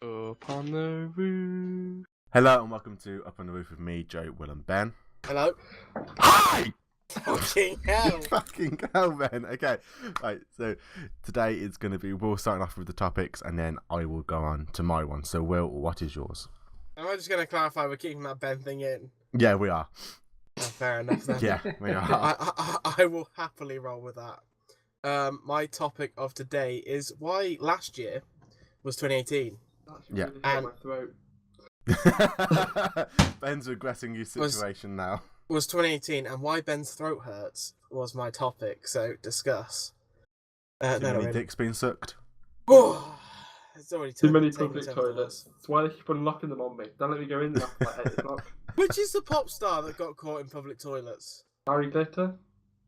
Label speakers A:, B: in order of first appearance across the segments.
A: Up on the roof.
B: Hello and welcome to Up on the Roof with me, Joe, Will and Ben.
C: Hello.
B: Hi!
C: Fucking hell.
B: Fucking hell, Ben. Okay, right, so today it's going to be, we'll start off with the topics and then I will go on to my one. So Will, what is yours?
C: Am I just going to clarify we're keeping that Ben thing in?
B: Yeah, we are.
C: Oh, fair enough then.
B: Yeah, we are.
C: I will happily roll with that. My topic of today is why last year was 2018.
B: Yeah.
D: Really
C: And-
D: my throat.
B: Ben's regretting your situation now.
C: Was 2018 and why Ben's throat hurts was my topic, so discuss.
B: Too
C: No,
B: many
C: no,
B: dicks being sucked?
C: it's already
D: Too many
C: taken
D: public
C: over the
D: toilets. That's why they keep unlocking them on me. Don't let me go in there after like 8 o'clock.
C: Which is the pop star that got caught in public toilets?
D: Harry Glitter?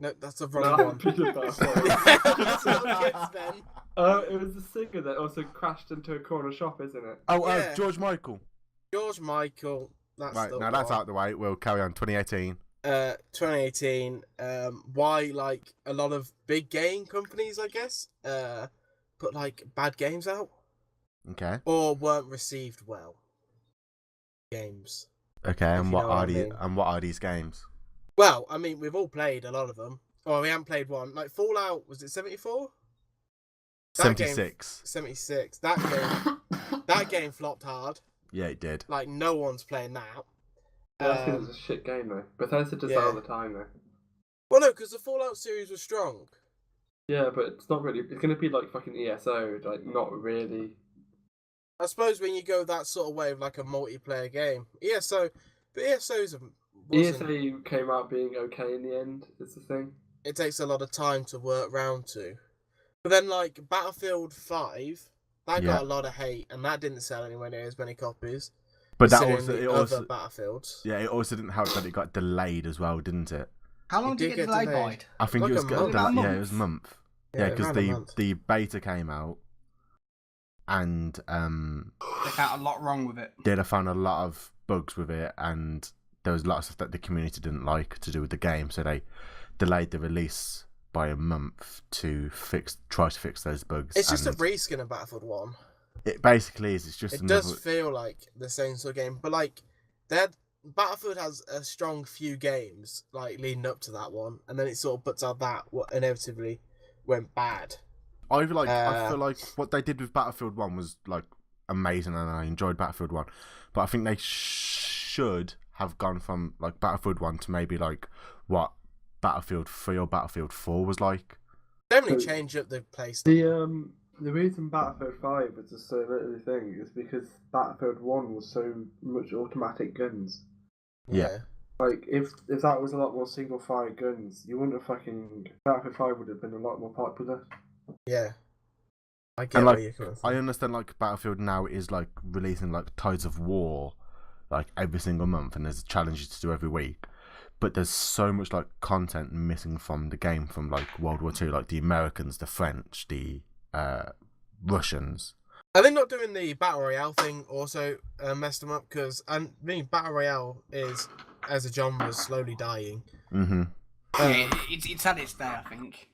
C: No, that's a
D: No,
C: wrong one.
D: Peter Pan, sorry.
C: That's all kids, Ben.
D: It was the singer that also crashed into a corner shop, isn't it?
B: Oh,
C: Yeah.
B: George Michael.
C: George Michael. That's
B: Right,
C: the
B: now that's
C: one.
B: out of the way. We'll carry on. 2018.
C: 2018. Why like a lot of big game companies, I guess, put like bad games out
B: Okay.
C: or weren't received well. Games.
B: Okay,
C: If
B: and
C: you
B: what
C: know what I
B: are
C: mean.
B: what are these games?
C: Well, I mean, we've all played a lot of them. Well, we haven't played one. Like Fallout, was it 74?
B: 76.
C: 76. That game flopped hard.
B: Yeah, it did.
C: Like no one's playing that.
D: That's because it's a shit game, though. Bethesda does that all the time, though.
C: Well, no, because the Fallout series was strong.
D: Yeah, but it's not really. It's going to be like fucking ESO, like, not really.
C: I suppose when you go that sort of way of like a multiplayer game, ESO, but ESO's wasn't.
D: ESO came out being okay in the end, is the thing.
C: It takes a lot of time to work round to. But then, like, Battlefield 5, that
B: Yeah.
C: got a lot of hate, and that didn't sell anywhere near as many copies.
B: But that
C: considering
B: also,
C: the
B: it
C: other
B: also,
C: Battlefields.
B: yeah, it also didn't help that it got delayed as well, didn't it?
E: How long
C: It
E: did
C: did
E: it get
C: get
E: delayed by?
C: delayed.
B: I think
C: Like
B: it was
C: a
B: got
C: month.
B: delayed.
E: About a
B: Yeah, it was a month. Yeah, because
C: around a month.
B: the beta came out, and
E: They found a lot wrong with it.
B: they found a lot of bugs with it, and there was lots of stuff that the community didn't like to do with the game, so they delayed the release by a month to try to fix those bugs.
C: It's just a
B: and
C: reskin of Battlefield 1.
B: it basically is. It's just
C: It
B: another.
C: does feel like the same sort of game, but like, Battlefield has a strong few games like leading up to that one, and then it sort of puts out that what inevitably went bad.
B: I feel like what they did with Battlefield 1 was like amazing, and I enjoyed Battlefield 1, but I think they should have gone from like Battlefield 1 to maybe like what Battlefield 3 or Battlefield 4 was like.
C: Definitely
D: So-
C: change up the place.
D: The reason Battlefield 5 was a so little thing is because Battlefield 1 was so much automatic guns.
B: Yeah.
D: Like, if that was a lot more single fire guns, you wouldn't have fucking. Battlefield 5 would have been a lot more popular.
C: Yeah. I get
B: And
C: where
B: like
C: you're coming from.
B: I understand like Battlefield now is like releasing like Tides of War like every single month, and there's challenges to do every week. But there's so much like content missing from the game from like World War II, like the Americans, the French, the Russians.
C: Are they not doing the Battle Royale thing also messed them up? Because, I mean, Battle Royale is, as a genre, slowly dying.
B: Mm-hmm.
E: Yeah, it's at its day, I think.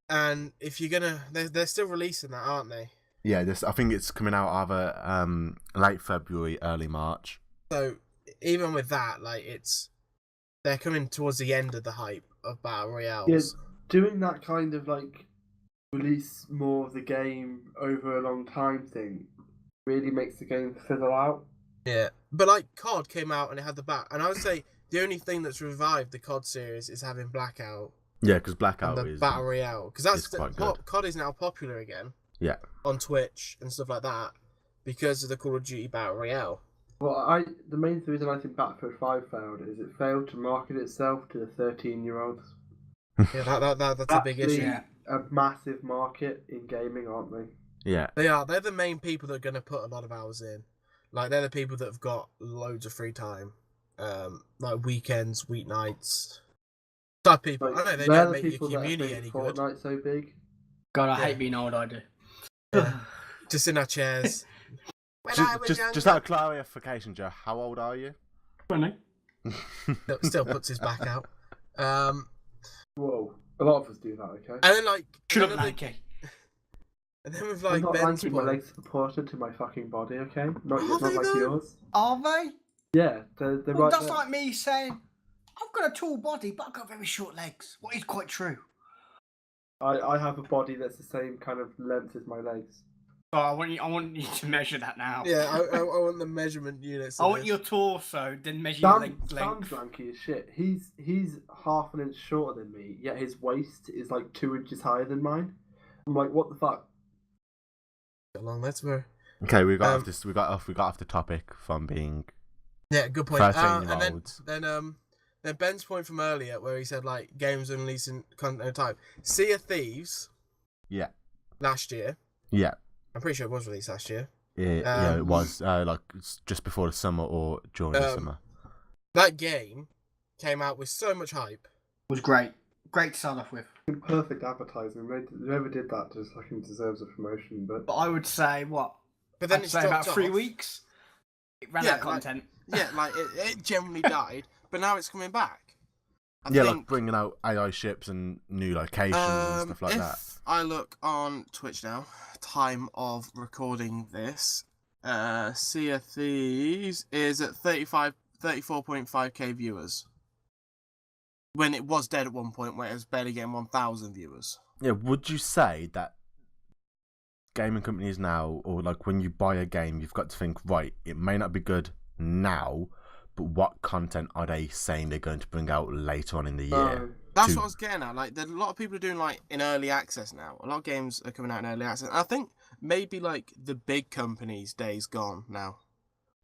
C: And if you're gonna... They're still releasing that, aren't they?
B: Yeah, I think it's coming out either late February, early March.
C: So, even with that, like, they're coming towards the end of the hype of Battle Royales.
D: Yeah, doing that kind of like release more of the game over a long time thing really makes the game fizzle out.
C: Yeah. But, like, COD came out and it had the and I would say the only thing that's revived the COD series is having Blackout.
B: Yeah, because
C: And
B: Blackout
C: the
B: is
C: Battle Royale. Because that's
B: is quite good.
C: COD is now popular again.
B: Yeah.
C: On Twitch and stuff like that because of the Call of Duty Battle Royale.
D: Well, the main reason I think Battlefield 5 failed is it failed to market itself to the 13-year-olds.
C: Yeah, that's a big issue.
E: Yeah.
D: A massive market in gaming, aren't they?
B: Yeah.
C: They are. They're the main people that are going to put a lot of hours in. Like, they're the people that have got loads of free time. Like weekends, weeknights. Type people.
D: Like,
C: I know they
D: they're
C: don't
D: the
C: make your
D: people that
C: community
D: make
C: any good.
D: Fortnite so big.
E: God, I
C: Yeah.
E: hate being old, I do.
C: Yeah. Just in our chairs. When I was
B: Just
C: younger.
B: out of clarification, Joe, how old are you?
E: 20.
C: Still puts his back out.
D: Whoa. A lot of us do that, okay?
C: And then, like,
E: Shut up,
C: none of the-
E: Nike.
C: And then with
D: I'm
C: like
D: not
C: Ben's
D: ranking my
C: point,
D: legs proportionate to my fucking body, okay? Not,
C: Are
D: not
C: they
D: like
C: though?
D: yours.
E: Are they?
D: Yeah, they're
E: Well,
D: right
E: that's
D: there.
E: like me saying, I've got a tall body, but I've got very short legs. What is quite true.
D: I have a body that's the same kind of length as my legs.
E: Oh, I want you to measure that now.
C: yeah, I want the measurement units.
E: I
C: of
E: want
C: this.
E: your torso, then measure your
D: Sam's
E: length.
D: lanky as shit. He's half an inch shorter than me, yet his waist is like 2 inches higher than mine. I'm like, what the fuck?
C: Got long legs, bro.
B: Okay, we got off this. We got off the topic from being
C: Yeah, good point.
B: 13-year-olds.
C: And then Ben's point from earlier, where he said like games are releasing content at a time. Sea of Thieves
B: Yeah,
C: last year.
B: yeah,
C: I'm pretty sure it was released last year.
B: yeah. It was like just before the summer or during the summer.
C: That game came out with so much hype.
E: It was great. Great to start off with.
D: Perfect advertising. Whoever did that just fucking deserves a promotion. But
E: I would say, what?
C: But then
E: I'd
C: it's
E: say about
C: dropped
E: 3
C: off.
E: weeks. It ran
C: Yeah,
E: out of content.
C: Yeah, like it generally died, but now it's coming back. I
B: Yeah,
C: think,
B: like bringing out AI ships and new locations and stuff like
C: if
B: that.
C: I look on Twitch now, time of recording this, Sea of Thieves is at 34.5k viewers. When it was dead at one point, where it was barely getting 1,000 viewers.
B: Yeah, would you say that gaming companies now, or like when you buy a game, you've got to think, right, it may not be good now, but what content are they saying they're going to bring out later on in the year?
C: That's what I was getting at. Like, there's a lot of people are doing like in early access now. A lot of games are coming out in early access. And I think maybe like the big companies' days gone now.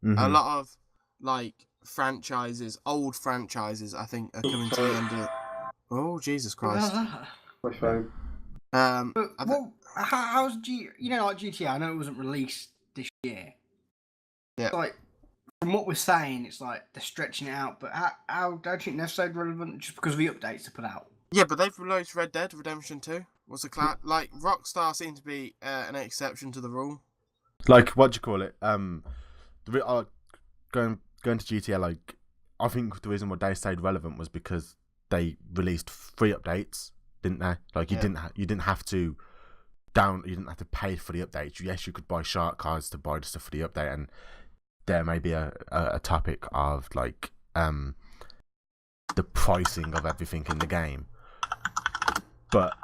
B: Mhm.
C: A lot of like franchises, old franchises, I think are coming to the end of. Oh Jesus Christ!
D: my phone.
E: But, well, how's like GTA? I know it wasn't released this year.
C: Yeah.
E: Like, from what we're saying, it's like they're stretching it out. But how don't you think they're so relevant just because of the updates to put out?
C: Yeah, but they've released Red Dead Redemption 2. Was a like Rockstar seemed to be an exception to the rule.
B: Like, what do you call it? Going to GTA, like, I think the reason why they stayed relevant was because they released free updates, didn't they? Like, you didn't have to pay for the updates. Yes, you could buy shark cards to buy the stuff for the update, and there may be a topic of like the pricing of everything in the game. But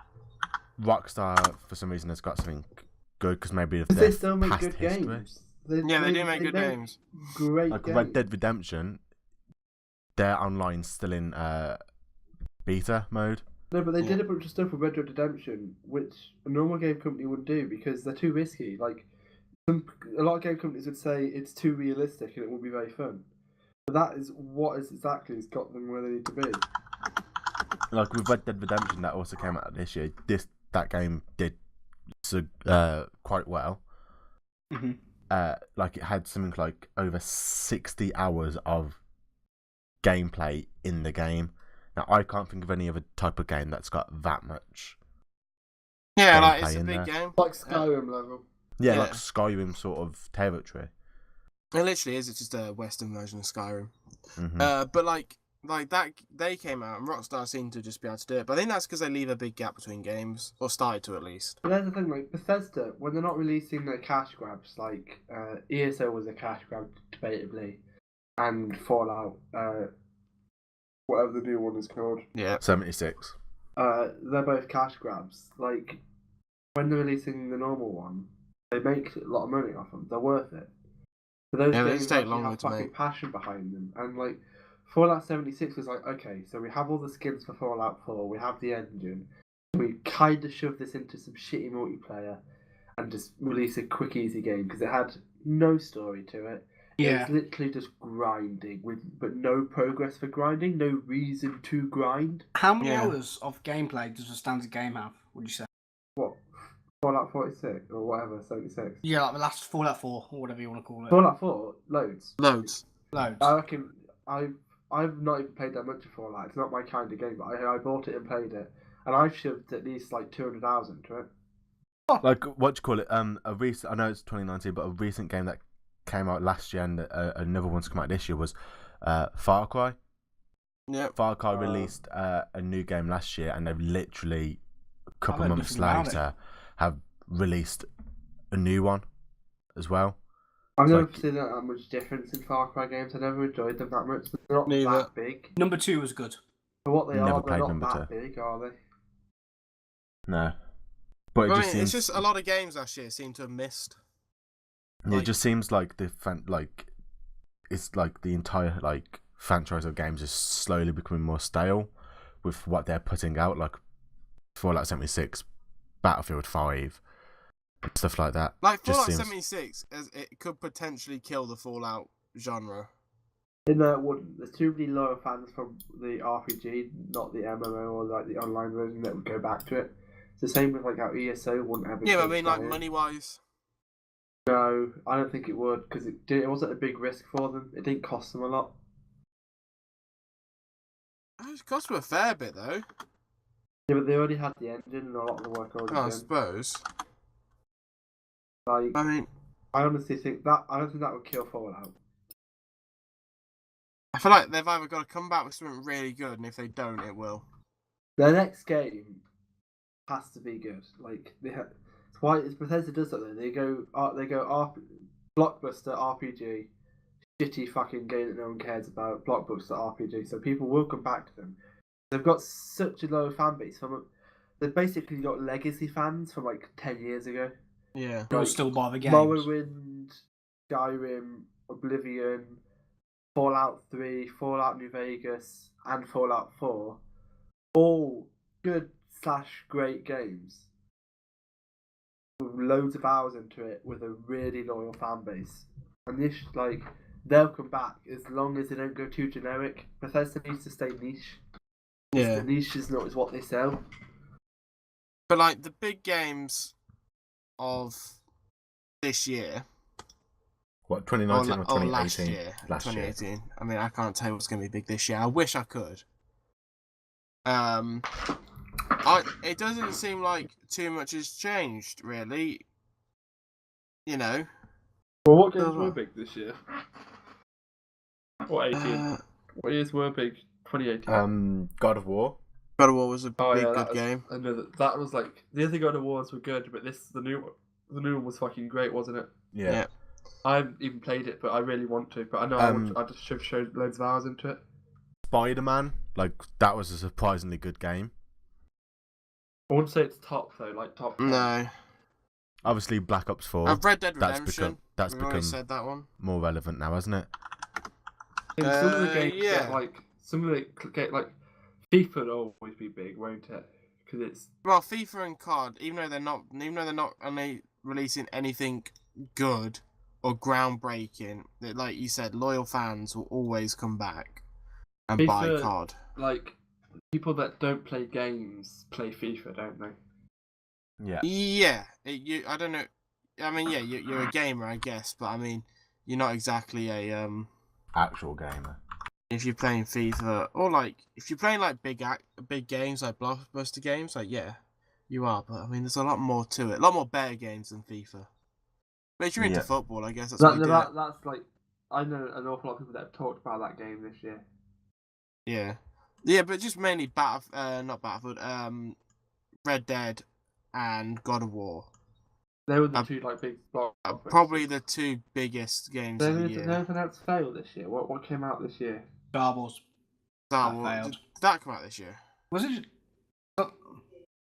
B: Rockstar, for some reason, has got something good because maybe of
D: They
B: their
D: still make
B: past
D: good
B: history.
D: games.
C: They do make good games.
D: Great
B: Like
D: games.
B: Red Dead Redemption, their online's still in beta mode.
D: No, but they did a bunch of stuff with Red Dead Redemption, which a normal game company wouldn't do because they're too risky. Like, a lot of game companies would say it's too realistic and it won't be very fun. But that is what is exactly has got them where they need to be.
B: Like with Red Dead Redemption, that also came out this year. That game did quite well.
E: Mm-hmm.
B: Like it had something like over 60 hours of gameplay in the game. Now I can't think of any other type of game that's got that much.
C: Yeah, like
B: gameplay
C: it's a
B: in
C: big
B: there.
C: game.
D: Like Skyrim level.
B: Yeah,
C: Yeah.
B: like Skyrim sort of territory.
C: It literally is. It's just a Western version of Skyrim.
B: Mm-hmm.
C: But like that, they came out and Rockstar seemed to just be able to do it. But I think that's because they leave a big gap between games, or started to at least.
D: But there's the thing, like Bethesda, when they're not releasing their cash grabs, like ESO was a cash grab, debatably, and Fallout, whatever the new one is called,
C: Yeah.
B: 76.
D: they're both cash grabs. Like, when they're releasing the normal one, they make a lot of money off them. They're worth it. But those
C: Yeah, they
D: games
C: just take
D: actually
C: longer
D: have
C: to
D: fucking
C: make.
D: passion behind them. And like, Fallout 76 was like, okay, so we have all the skins for Fallout 4, we have the engine, we kind of shove this into some shitty multiplayer and just release a quick, easy game because it had no story to it. It was literally just grinding but no progress for grinding, no reason to grind.
E: How many
C: Yeah.
E: hours of gameplay does a standard game have, would you say?
D: What? Fallout 46 or whatever, 76.
E: Yeah, like the last Fallout 4, or whatever you want to call it.
D: Fallout 4, loads.
C: Loads.
E: Loads.
D: I reckon I've not even played that much of Fallout. It's not my kind of game, but I bought it and played it, and I've shoved at least like 200 hours into it.
B: Like, what do you call it? A recent, I know it's 2019, but a recent game that came out last year and another one's come out this year was Far Cry.
C: Yeah.
B: Far Cry released a new game last year, and they've literally a couple
E: heard
B: months
E: nothing about
B: later have released a new one as well.
D: I've
B: It's
D: never
B: like-
D: seen that much difference in Far Cry games. I never enjoyed them that much. They're not
C: Neither.
D: that big.
E: Number 2 was good.
D: For what they
B: Never
D: are, they're
B: played
D: not
B: number
D: that
B: 2.
D: big, are they?
B: No, but it
C: I
B: just
C: mean,
B: seems
C: it's just a lot of games last year seem to have missed.
B: it just seems like it's like the entire like franchise of games is slowly becoming more stale with what they're putting out, like Fallout 76, Battlefield 5, stuff like that.
C: Like
B: Just
C: Fallout
B: seems-
C: 76, it could potentially kill the Fallout genre.
D: There's too many loyal fans from the RPG, not the MMO or like the online version that would go back to it. It's the same with like how ESO wouldn't ever.
C: Yeah, but I
D: change
C: mean, like
D: that.
C: money wise.
D: No, I don't think it would because it wasn't a big risk for them. It didn't cost them a lot.
C: It cost them a fair bit though.
D: Yeah, but they already had the engine and a lot of the work already
C: I
D: done.
C: suppose.
D: Like,
C: I mean,
D: I honestly think that I don't think that would kill Fallout.
C: I feel like they've either got to come back with something really good, and if they don't, it will.
D: Their next game has to be good. Like it's why Bethesda does that. Though. They go blockbuster RPG, shitty fucking game that no one cares about. Blockbuster RPG, so people will come back to them. They've got such a low fan base. They've basically got legacy fans from like 10 years ago.
C: Yeah.
E: They'll still buy the games.
D: Morrowind, Skyrim, Oblivion, Fallout 3, Fallout New Vegas, and Fallout 4. All good / great games. With loads of hours into it with a really loyal fan base. And this, like, they'll come back as long as they don't go too generic. Bethesda needs to stay niche.
C: Yeah.
D: The niche is not what they sell.
C: But like the big games of this year,
B: What 2019 or
C: or
B: 2018?
C: last year,
B: Last year.
C: 2018. I mean, I can't tell you what's going to be big this year. I wish I could. It doesn't seem like too much has changed, really. You know.
A: Well, what games
C: Oh,
A: were
C: well.
A: big this year? Or 18? What years were big? 2018.
B: God of War.
C: God of War was a
A: Oh,
C: big
A: yeah,
C: good
A: that was,
C: game.
A: I know that was like the other God of Wars were good, but the new one was fucking great, wasn't it?
B: Yeah.
A: I haven't even played it, but I really want to. But I know I just should show loads of hours into it.
B: Spider-Man, like that was a surprisingly good game.
A: I wouldn't say it's top though, like top. 10.
C: No.
B: Obviously, Black Ops 4.
C: I've Red Dead
B: That's
C: Redemption.
B: that's
C: We've already
B: become
C: said that one.
B: more relevant now, hasn't it?
A: And some of the games
C: yeah.
A: get like FIFA will always be big, won't it? Because it's
C: Well, FIFA and COD, even though they're not only releasing anything good or groundbreaking, like you said, loyal fans will always come back and buy
A: FIFA-
C: COD.
A: like people that don't play games play FIFA, don't they?
B: Yeah.
C: Yeah, I don't know. I mean, yeah, you're a gamer, I guess, but I mean, you're not exactly a
B: Actual gamer.
C: If you're playing FIFA or like if you're playing like big games like blockbuster games, like yeah, you are. But I mean, there's a lot more to it. A lot more better games than FIFA. But if you're into
B: Yeah.
C: football, I guess that's what you do.
A: That's like I know an awful lot of people that have talked about that game this year.
C: Yeah, yeah, but just mainly not Battlefield, Red Dead, and God of War.
A: They were the
C: Uh,
A: two like big blockbusters.
C: Probably the two biggest games of the
A: Did
C: year.
A: anything else fail this year? What came out this year?
E: Star Wars.
C: Star
E: that
C: Wars.
E: failed.
C: Did that come out this year?
E: Was it?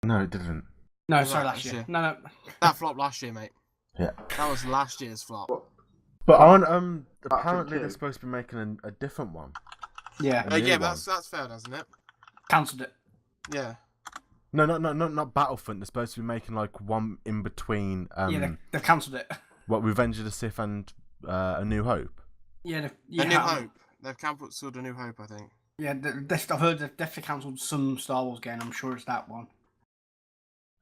B: No, it didn't.
E: No,
C: Was
E: sorry,
C: that
E: last
C: this
E: year.
C: year?
E: No.
C: That flopped last year, mate.
B: Yeah.
C: That was last year's flop.
B: But apparently
D: two.
B: they're supposed to be making a different one.
E: Yeah,
B: A new
C: Yeah,
B: one.
C: but that's failed, hasn't it?
E: cancelled it.
C: Yeah.
B: No, not Battlefront. They're supposed to be making like one in between.
E: Yeah, they've cancelled it.
B: What, Revenge of the Sith and A New Hope.
E: Yeah,
C: A New Hope. They've cancelled A New Hope, I think.
E: Yeah, I've heard they've definitely cancelled some Star Wars game. I'm sure it's that one.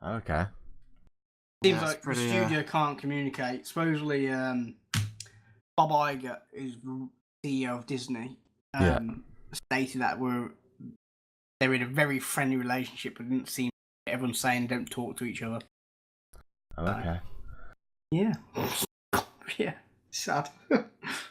B: Okay.
E: Seems
C: Yeah, it's
E: like
C: pretty,
E: the studio can't communicate. Supposedly, Bob Iger is CEO of Disney. Stated that they're in a very friendly relationship, but didn't seem everyone's saying don't talk to each other.
B: Oh, okay.
E: Yeah, yeah, sad.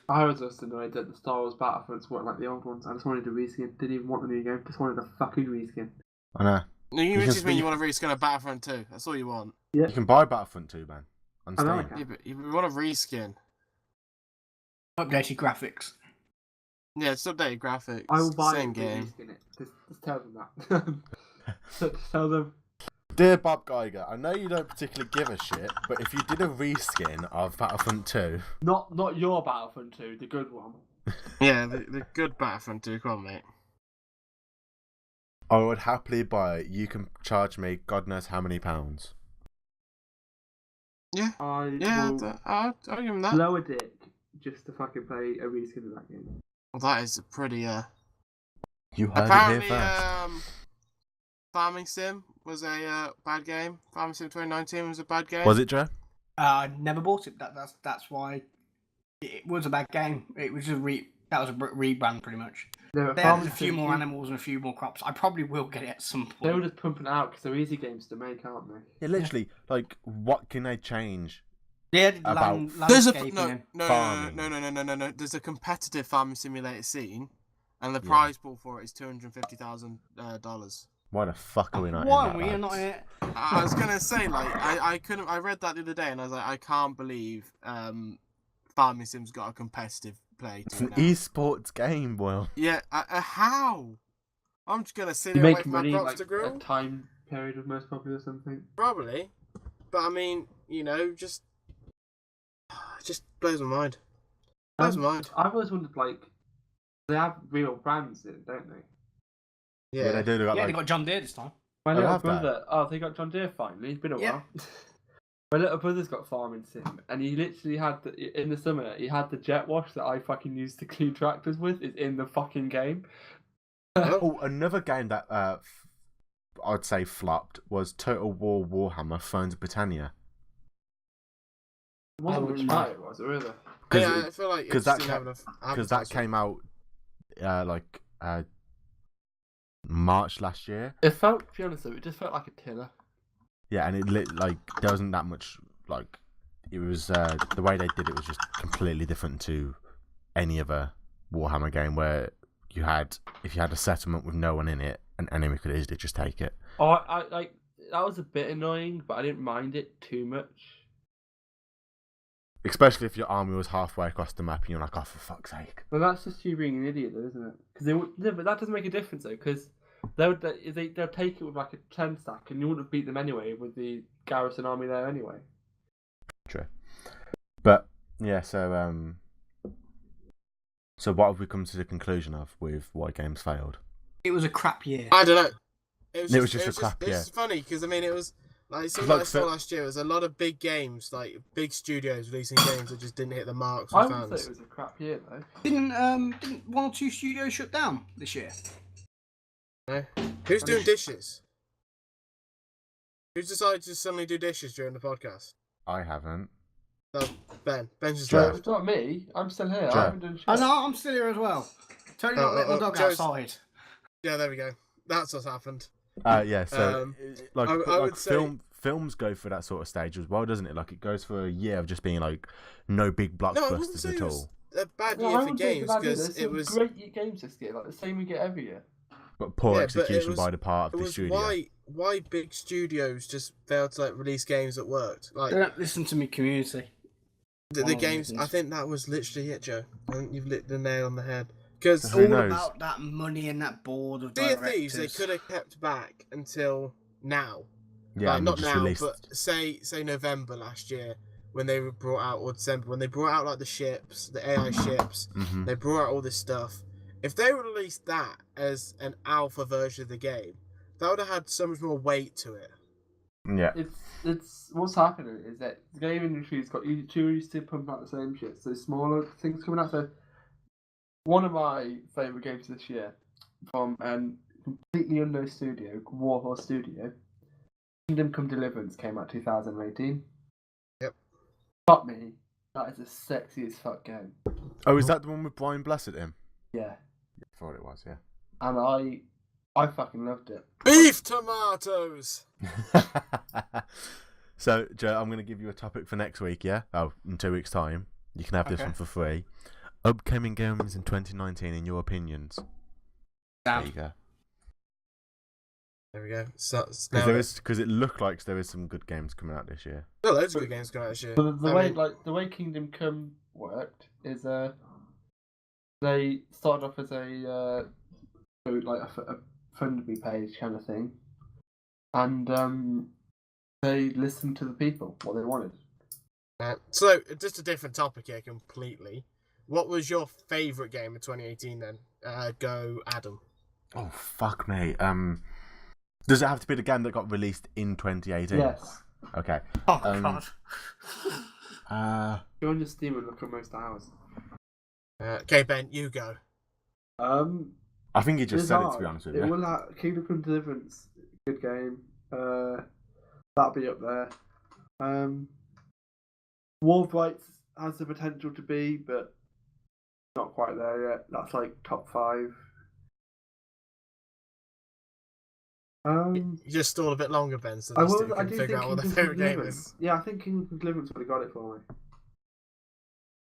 A: I was just annoyed that the Star Wars Battlefronts weren't like the old ones. I just wanted a reskin. Didn't even want the new game. Just wanted a fucking reskin.
B: I know.
C: You
B: Because
C: just mean
B: we-
C: you want to reskin a Battlefront 2. That's all you want.
B: You can buy Battlefront 2, man. on
D: I know I
B: Steam.
D: can.
C: Yeah, but you want a reskin.
E: Updated graphics.
C: Yeah, it's updated graphics.
D: I will buy
C: Same
D: it if they
C: game.
D: reskin it. Just tell them that. Just tell them.
B: Dear Bob Geiger, I know you don't particularly give a shit, but if you did a reskin of Battlefront 2,
D: Not your Battlefront 2, the good one.
C: Yeah, the good Battlefront 2. Come on, mate.
B: I would happily buy it. You can charge me God knows how many pounds.
C: Yeah,
D: I will
C: I'll give him that.
D: blow a dick just to fucking play a reskin of that game.
C: Well, that is a pretty
B: You heard
C: Apparently,
B: it here first.
C: Farming Sim was a bad game. Farming Sim 2019 was a bad game.
B: Was it, Joe?
E: I never bought it. That's why it was a bad game. It was that was a rebrand pretty much. They added a few more animals and a few more crops. I probably will get it at some point.
D: They were just pumping it out because they're easy games to make, aren't they?
B: Yeah, literally. Like, what can they change?
E: Yeah,
B: About-
C: There's a
E: landscaping.
B: farming.
C: no. There's a competitive farming simulator scene, and the
B: Yeah.
C: prize pool for it is $250,000.
B: Why the fuck are we not
E: Why
B: in
E: are
B: that,
E: we not
B: lads?
E: in it?
C: I was gonna say, like, I read that the other day, and I was like, I can't believe Farming Sim's got a competitive play
B: It's
C: to
B: an
C: it now.
B: esports game, Will.
C: Yeah, how? I'm just gonna sit
D: You
C: here and
D: make
C: wait for my
D: money
C: crops
D: like
C: to grow.
D: a time period of most popular or something.
C: Probably, but I mean, just blows my mind. Blows my mind.
D: I've always wondered, like, they have real brands in it, don't they?
B: Yeah, they do look
E: Yeah,
B: like.
E: they got John Deere this time.
D: My
B: I
D: little
B: love that.
D: brother, they got John Deere finally. It's been a
E: Yeah.
D: while. My little brother's got farming sim, and he literally had in the summer he had the jet wash that I fucking used to clean tractors with. Is in the fucking game.
B: Oh, another game that I'd say flopped was Total War Warhammer Phones Britannia.
D: It wasn't
E: Oh,
D: much
E: no.
D: fun, was it really?
C: Yeah, I feel like
B: because
C: it
B: that
C: just didn't have enough
B: Because that came out March last year.
D: It felt, to be honest, though, it just felt like a tiller.
B: Yeah, and it there wasn't that much like. It was the way they did it was just completely different to any other Warhammer game where if you had a settlement with no one in it, an enemy could easily just take it.
D: Oh, I like that was a bit annoying, but I didn't mind it too much.
B: Especially if your army was halfway across the map and you're like, oh, for fuck's sake.
D: Well, that's just you being an idiot, though, isn't it? Because but that doesn't make a difference though, because they'll take it with like a 10 stack, and you wouldn't have beat them anyway with the garrison army there anyway.
B: True. But yeah, so what have we come to the conclusion of with why games failed?
E: It was a crap year.
C: I don't know.
B: It was just a crap year.
C: It's funny because I mean it was like something
B: Like,
C: I saw last year. It was a lot of big games, like big studios releasing games that just didn't hit the marks
D: I
C: with
D: would say
C: fans.
D: it was a crap year though.
E: Didn't one or two studios shut down this year?
C: No? Who's doing dishes? Who's decided to suddenly do dishes during the podcast?
B: I haven't.
C: No, Ben. Ben's just
B: Joe.
C: left.
D: It's not me. I'm still here.
B: Joe.
D: I haven't done shit.
E: Oh no, I'm still here as well. Totally not let my dog
C: Joe's-
E: outside.
C: Yeah, there we go. That's what's happened.
B: Yeah, so
C: I would say-
B: films go for that sort of stage as well, doesn't it? Like it goes for a year of just being like no big
C: No, I wouldn't
B: blockbusters
C: say
B: at
C: it was
B: all,
C: a bad
D: No, I
C: year for
D: wouldn't say it's a
C: games
D: bad year.
C: because
D: There's
C: it
D: some
C: was
D: great games this year, like the same we get every year.
B: but poor
C: Yeah, but it
B: execution
C: was-
B: by the part
C: it
B: of the
C: was
B: studio.
C: why big studios just failed to like release games that worked. Like
E: They don't listen to me, community.
C: the
E: one of the
C: games,
E: reasons.
C: I think that was literally it, Joe. I think you've lit the nail on the head. Because
E: It's
B: Who
E: all
B: knows?
E: about that money and that board of
C: Sea of
E: directors.
C: Thieves, they could have kept back until now.
B: Yeah,
C: Like,
B: and
C: not
B: just
C: now,
B: released.
C: but say November last year when they brought out, or December when they brought out like the ships, the AI ships.
B: Mhm.
C: They brought out all this stuff. If they released that as an alpha version of the game, that would have had so much more weight to it.
B: Yeah,
D: It's what's happening is that the game industry's got too used to pump out the same shit. So smaller things coming out. So one of my favourite games this year from a completely unknown studio, Warhorse Studio, Kingdom Come Deliverance came out 2018.
C: Yep.
D: Fuck me, that is a sexy as fuck game.
B: Oh, is that the one with Brian Blessed in him?
D: Yeah,
B: I thought it was, yeah.
D: and I fucking loved it.
C: Beef tomatoes!
B: So, Joe, I'm going to give you a topic for next week, yeah? Oh, in 2 weeks' time. You can have this
E: Okay.
B: one for free. Upcoming games in 2019, in your opinions. There
E: Damn.
B: you go.
C: There we go. So,
B: Because it looked like there is some good games coming out this year.
C: there are loads of good games coming out this year.
D: So the
C: I
D: way
C: mean,
D: the way Kingdom Come worked is they started off as a fund me page kind of thing, and they listened to the people what they wanted.
C: so just a different topic here completely. What was your favourite game of 2018 then? Go Adam.
B: Oh fuck me. Does it have to be the game that got released in 2018?
D: Yes.
B: Okay.
E: Oh god.
D: Go on your Steam and look at most hours.
C: Okay, Ben, you go.
B: I think you just
D: It's
B: said it,
D: hard.
B: to be honest with
D: It
B: you.
D: will have Kingdom Come Deliverance, good game. That'll be up there. War of Rights has the potential to be, but not quite there yet. That's like top 5.
C: You just stalled a bit longer, Ben, so
D: I
C: these two
D: do
C: can
D: think
C: figure out what their
D: Kingdom Come
C: favourite game
D: Deliverance.
C: is.
D: Yeah, I think Kingdom Come Deliverance would have got it for me.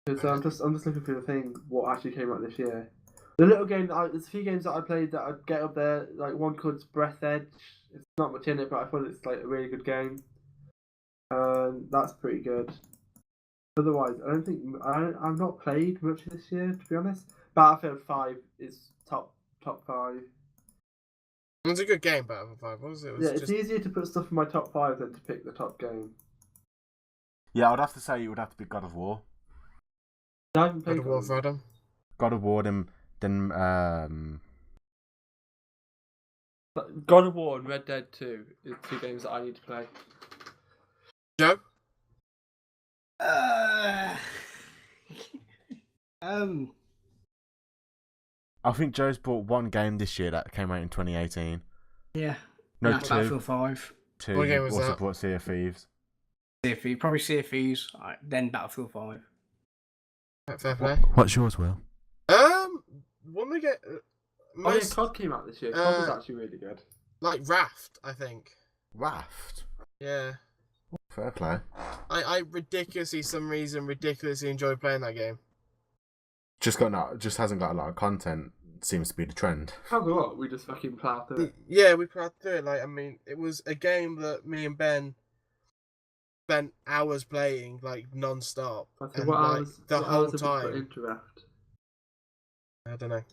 D: Because I'm just looking for the thing what actually came out this year. The little game there's a few games that I played that I'd get up there. Like one called Breath Edge. It's not much in it, but I thought it's like a really good game. That's pretty good. Otherwise, I've not played much this year, to be honest. Battlefield 5 is top 5.
C: It's a good game, Battlefield 5. What was it?
D: It's easier to put stuff in my top 5 than to pick the top game.
B: Yeah, I'd have to say it would have to be God of War.
D: I haven't played
C: God of War for Adam.
B: God of War, then
A: God of War and Red Dead 2 is 2 games that I need to play.
C: Joe?
B: I think Joe's bought one game this year that came out in 2018.
E: Yeah.
B: No,
E: That's
B: 2.
E: Battlefield 5.
B: 2.
C: What game was
B: also
C: that?
B: bought Sea of Thieves.
E: Probably Sea of Thieves, then Battlefield 5.
C: Fair play.
B: What's yours, Will?
C: When we get
D: Oh yeah, COD came out this year. COD was actually really good.
C: like Raft, I think.
B: Raft.
C: Yeah.
B: Fair play.
C: I ridiculously enjoyed playing that game.
B: Just hasn't got a lot of content. Seems to be the trend.
D: How's a lot? We just fucking plowed through it.
C: Yeah, we plowed through it. Like, I mean, it was a game that me and Ben spent hours playing, like, non-stop. And,
D: What
C: like,
D: hours?
C: the
D: what
C: whole
D: hours have you put
C: time.
D: into Raft?
C: I don't know.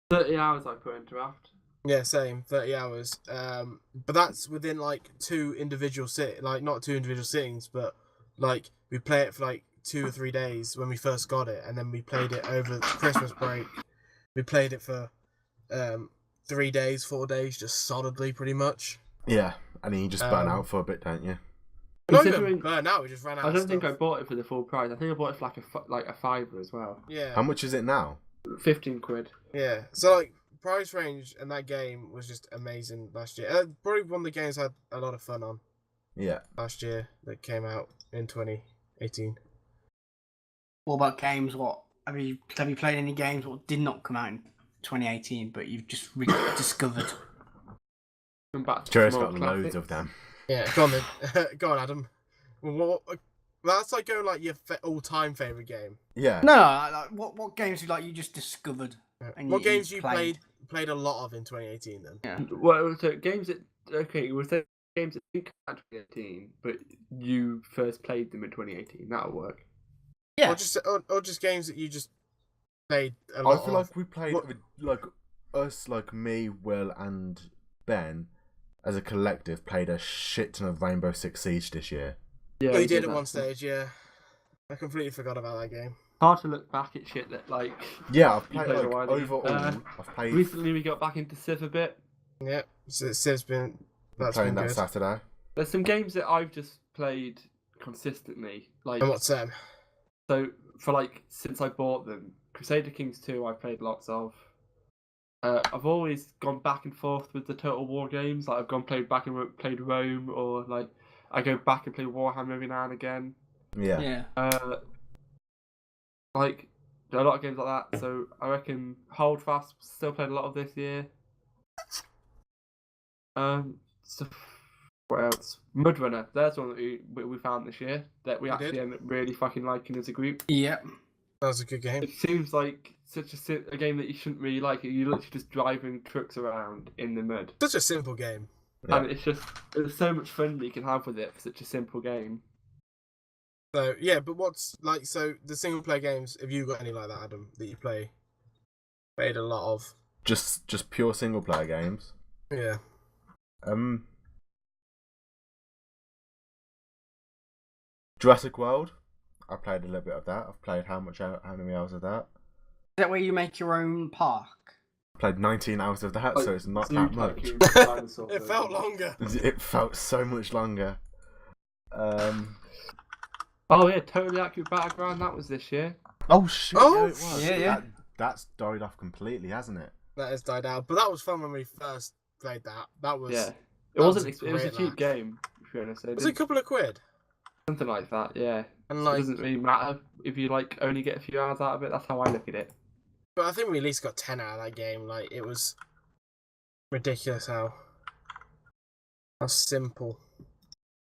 D: 30 hours I put into Raft.
C: Yeah, same, 30 hours. But that's within, like, not two individual sittings, but, like, we play it for, like, 2 or 3 days when we first got it, and then we played it over the Christmas break. We played it for 3 days, 4 days, just solidly, pretty much.
B: Yeah, and then you just burn out for a bit, don't you?
C: Not even
D: Considering-
C: burn out, we just ran out
D: I
C: of
D: don't think I
C: stuff.
D: bought it for the full price. I think I bought it for like a fiver as well.
C: Yeah.
B: How much is it now?
D: 15 quid.
C: Yeah. So, like, price range and that game was just amazing last year. Probably one of the games I had a lot of fun on
B: Yeah.
C: last year that came out in 2018.
E: What about games? Have you played any games what did not come out in 2018, but you've just discovered?
D: And back to
B: Joe's
D: some
B: got
D: old
B: loads
D: classics.
B: of them.
C: Yeah, go on then. Go on, Adam. That's like going like your all-time favorite game.
B: Yeah.
E: No, like, what games you just discovered? And
C: What
E: you
C: games you
E: played?
C: played a lot of in 2018 then?
E: Yeah.
D: Well, so games that it was the games that did come out in 2018, but you first played them in 2018. That'll work.
E: Yeah.
C: Or just games that you just played a lot
B: I feel
C: of.
B: like we played with, like us, like me, Will, and Ben, as a collective, played a shit ton of Rainbow Six Siege this year.
D: Yeah,
C: We did at
D: that.
C: one stage, yeah. I completely forgot about that game.
D: Hard to look back at shit that like.
B: Yeah, I've
D: You
B: played
D: played a
B: like
D: while ago.
B: overall. I've played
D: Recently, we got back into Civ a bit.
C: Yeah, so Civ's been that's
B: playing
C: been
B: that
C: good.
B: Saturday.
D: There's some games that I've just played consistently, like
C: And what's them?
D: so for like since I bought them. Crusader Kings 2 I've played lots of. I've always gone back and forth with the Total War games. Like I've gone played Rome, or like I go back and play Warhammer every now and again.
B: Yeah.
E: Yeah.
D: Like a lot of games like that. So I reckon Holdfast still played a lot of this year. So what else? Mudrunner. There's one that we found this year that we
C: You
D: actually
C: did?
D: ended up really fucking liking as a group.
E: Yep.
C: That was a good game.
A: It seems like such a game that you shouldn't really like. You're literally just driving trucks around in the mud.
C: Such a simple game.
B: Yeah.
A: And there's so much fun that you can have with it for such a simple game.
C: So but what's like the single player games? Have you got any like that, Adam, that you played a lot of?
B: Just pure single player games.
C: Yeah.
B: Jurassic World. I played a little bit of that. I've played how many hours of that?
E: Is that where you make your own park?
B: Played 19 hours of that, so it's not that much.
C: It felt longer.
B: It felt so much longer.
A: Oh yeah, Totally Accurate Battleground. That was this year.
B: Oh shit!
C: Oh,
B: yeah, it was.
E: yeah.
B: That's died off completely, hasn't it?
C: That has died out, but that was fun when we first played that. That was
A: Yeah. It
C: that
A: wasn't.
C: was a
A: It was a
C: great
A: cheap
C: laugh.
A: game. If you're honest,
C: Was it a couple of quid?
A: something like that. Yeah.
C: And
A: It
C: like,
A: doesn't really matter if you like only get a few hours out of it. That's how I look at it.
C: but I think we at least got 10 out of that game. Like, it was ridiculous how simple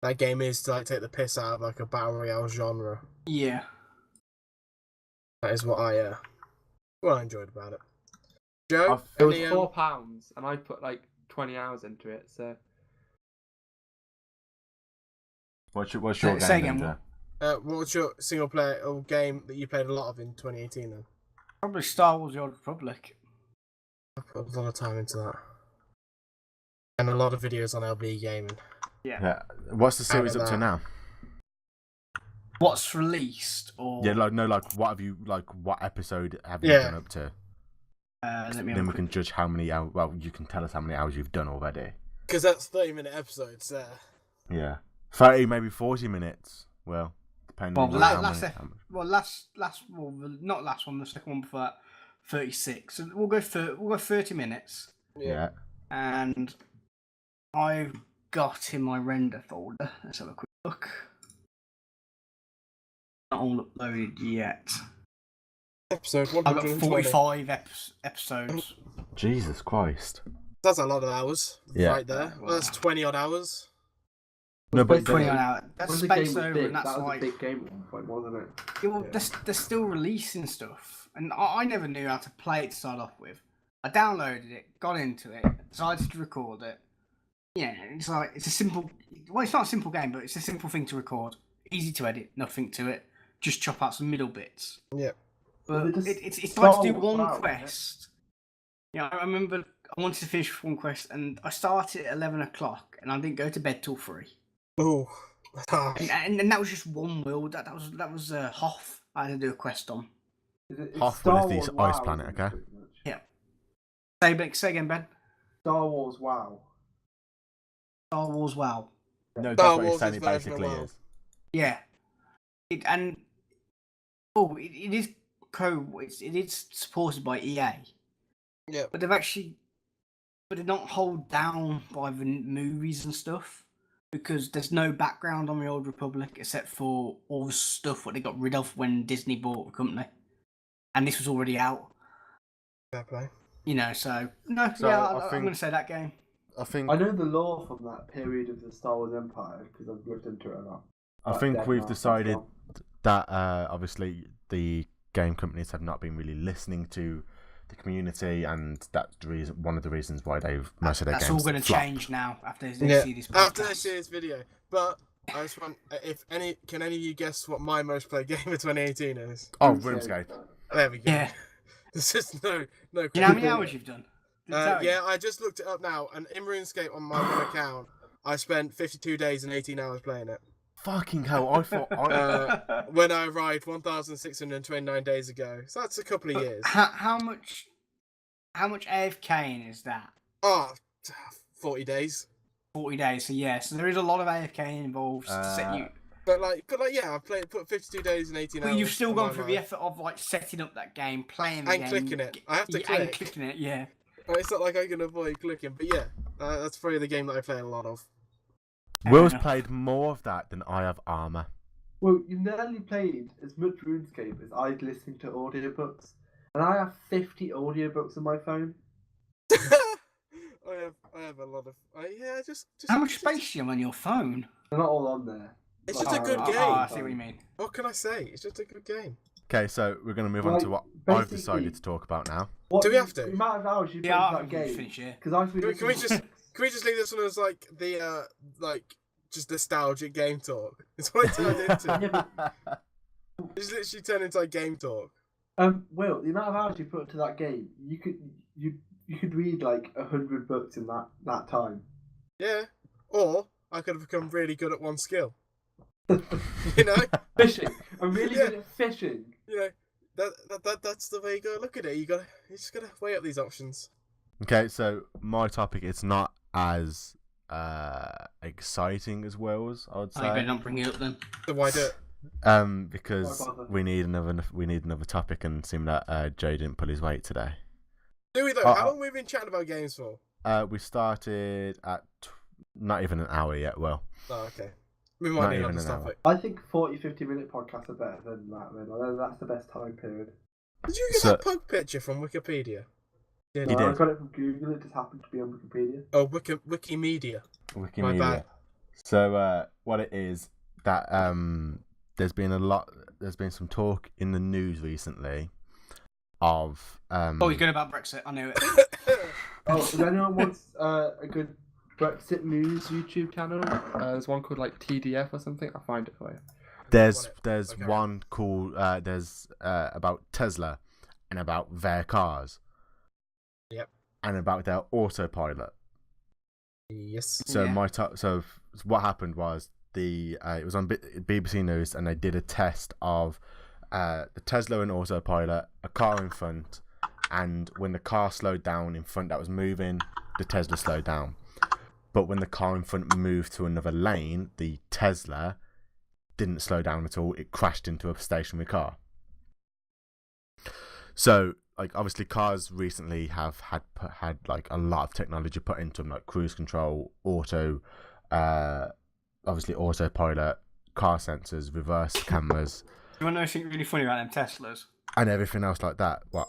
C: that game is to like take the piss out of like a battle royale genre.
E: Yeah.
C: That is what I enjoyed about it. Joe,
A: It was
C: any,
A: £4, and I put like 20 hours into it. So
B: What's your
E: Say
B: game,
E: again,
B: Ninja?
C: what's your single player game that you played a lot of in 2018 then?
E: Probably Star Wars: The Old Republic.
C: I put a lot of time into that. And a lot of videos on LB Gaming.
B: Yeah. What's the series
C: Out
B: up
C: of
B: to
C: that.
B: now?
E: What's released or
B: Yeah, what have you what episode have you
C: Yeah.
B: done up to?
E: let me
B: Then
E: have
B: we
E: a
B: can
E: quick-
B: judge how many hours. Well, you can tell us how many hours you've done already.
C: Because that's 30-minute episodes there.
B: Yeah, 30, maybe 40 minutes. Well, depending
E: Well,
B: on
E: la-
B: how
E: last
B: many.
E: ep- well, not last one, the second one before that, 36. So we'll go 30 minutes,
B: Yeah.
E: and I've got in my render folder. Let's have a quick look. Not all uploaded yet.
C: Episode
E: I've got
C: 120.
E: 45 episodes.
B: Jesus Christ.
C: That's a lot of hours.
B: Yeah.
C: Right there. Well, that's 20 odd hours.
B: No, but
E: 20
B: then-
E: on hour. That's
D: When the game
E: spaced
D: was
E: over,
D: big,
E: and that's
D: that was
E: like.
D: a big game at one point, wasn't it?
E: Yeah, well, they're still releasing stuff, and I never knew how to play it to start off with. I downloaded it, got into it, decided to record it. Yeah, it's like it's a simple. Well, it's not a simple game, but it's a simple thing to record. Easy to edit, nothing to it. Just chop out some middle bits.
C: Yeah.
E: But
D: They just
E: it's like to do
D: stole
E: one
D: out,
E: quest. Yeah, I remember I wanted to finish one quest, and I started at 11 o'clock, and I didn't go to bed till 3.
C: Oh.
E: And that was just one world. That was Hoth. I had to do a quest on.
D: It's
B: Half
D: Star
B: one is the
D: Wars
B: ice
D: WoW,
B: planet,
D: isn't it,
B: okay?
D: pretty much?
E: Say again, Ben.
D: Star Wars WoW.
E: Star Wars WoW.
B: No,
C: Star
B: that's what
C: Wars
B: it's saying
C: is
B: it
C: version of
B: basically
C: WoW.
B: is.
E: Yeah. It is it is supported by EA,
C: Yeah.
E: but they're not held down by the movies and stuff because there's no background on the Old Republic except for all the stuff what they got rid of when Disney bought the company, and this was already out.
C: Fair play.
E: You know, so no,
B: So,
E: yeah,
B: I
E: I'm
B: think-
E: going to say that game.
B: I think
D: I know the lore from that period of the Star Wars Empire because I've looked into it a lot.
B: I
D: Like
B: think
D: Denmark
B: we've
D: and
B: decided
D: stuff.
B: that obviously the game companies have not been really listening to the community, and that's the reason, one of the reasons why most of their
E: That's
B: games
E: all going to
B: flop.
E: change now after they
C: Yeah.
E: see this
C: After they
E: podcast.
C: see this video. But I just want, can any of you guess what my most played game of 2018 is?
B: Oh, RuneScape.
C: There we go.
E: Yeah.
C: There's just no.
E: Do you know how many hours you've done? Did it tell you?
C: Yeah, I just looked it up now, and in RuneScape on my one account, I spent 52 days and 18 hours playing it.
B: Fucking hell! I thought
C: When I arrived 1,629 days ago, so that's a couple of years.
E: How much AFKing is that?
C: Oh, 40 days.
E: 40 days, so yeah, so there is a lot of AFKing involved to set you.
C: But yeah, I put 52 days and 18 hours.
E: But you've still
C: on
E: gone
C: my
E: through the
C: life.
E: effort of like setting up that game, playing the
C: And
E: game,
C: clicking it. I have to
E: and
C: click.
E: clicking it, yeah.
C: It's not like I can avoid clicking, but yeah, that's probably the game that I play a lot of.
B: Will's
E: enough.
B: played more of that than I have Armour.
D: Well, you've nearly played as much RuneScape as I'd listened to audiobooks, and I have 50 audiobooks on my phone.
C: I have a lot of. Just.
E: How much space do you have on your phone?
D: They're not all on there.
C: It's just a good
E: Oh,
C: game.
E: I see what you mean.
C: What can I say? It's just a good game.
B: Okay, so we're going to move on
D: Like,
B: to what I've
D: basically-
B: decided to talk about now.
D: What,
C: Do we have to?
D: The amount of hours you put
E: Yeah,
D: into
E: I'm
D: that
E: going to
D: game.
E: finish here.
D: Because I
C: Can we just leave this one as like the just nostalgic game talk? It's what it turned into. It's literally turned into like game talk.
D: Will, the amount of hours you put into that game, you could read like 100 books in that time.
C: Yeah. Or I could have become really good at one skill. You know?
D: Fishing. I'm really
C: Yeah.
D: good at fishing.
C: You know, that's the way you gotta look at it. You just gotta weigh up these options.
B: Okay, so my topic is not as exciting as Will's, I would
E: I better
B: say.
E: not bring it up then.
C: So why do it?
B: Because
D: Why bother?
B: we need another topic, and it seemed that Joe didn't pull his weight today.
C: Do we though? How long have we been chatting about games for?
B: We started at not even an hour yet. Well,
C: Oh, okay. We might
B: Not
C: need
B: even
C: another
B: an hour.
C: topic.
D: I think 40-50-minute podcasts are better than that, man. I know that's the best time period.
C: Did you get
B: So-
C: that pug picture from Wikipedia?
B: You
D: No, I
B: did.
D: got it from Google. It just happened to be on Wikipedia.
C: Oh, Wikimedia.
B: Wikimedia.
C: My bad.
B: So what it is that there's been some talk in the news recently of
E: Oh, he's going about Brexit. I knew it.
D: Oh, if anyone wants a good
A: Brexit news YouTube channel. There's one called like TDF or something. I'll find it for you.
B: There's
C: Okay.
B: one called there's about Tesla and about their cars.
C: Yep.
B: And about their autopilot.
C: Yes.
B: So
E: Yeah.
B: so what happened was it was on BBC News, and they did a test of the Tesla and autopilot, a car in front, and when the car slowed down in front that was moving, the Tesla slowed down. But when the car in front moved to another lane, the Tesla didn't slow down at all. It crashed into a stationary car. So, like, obviously, cars recently have had like a lot of technology put into them, like cruise control, obviously autopilot, car sensors, reverse cameras,
E: You want to know something really funny about them Teslas?
B: and everything else like that. What?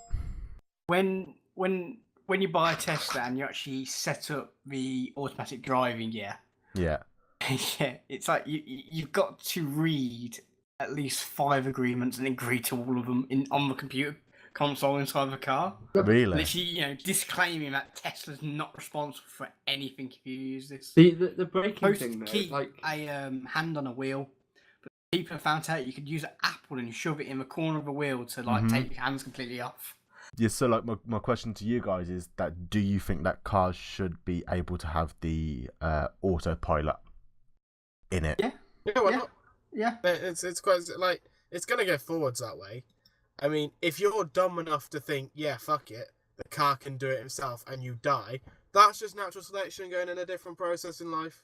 E: When you buy a Tesla and you actually set up the automatic driving, yeah,
B: Yeah.
E: yeah, it's like you've got to read at least 5 agreements and agree to all of them on the computer console inside the car.
B: Really?
E: Literally, disclaiming that Tesla's not responsible for anything if you use this.
A: The braking
E: Supposed
A: thing
E: to
A: though,
E: keep
A: like
E: a hand on a wheel, but people have found out you could use an apple and shove it in the corner of the wheel to like take your hands completely off.
B: Yeah, so like my question to you guys is that do you think that cars should be able to have the autopilot in it?
E: Yeah.
C: Yeah, why
E: Yeah.
C: not?
E: Yeah.
C: It's quite like it's gonna go forwards that way. I mean, if you're dumb enough to think, yeah, fuck it, the car can do it himself, and you die, that's just natural selection going in a different process in life.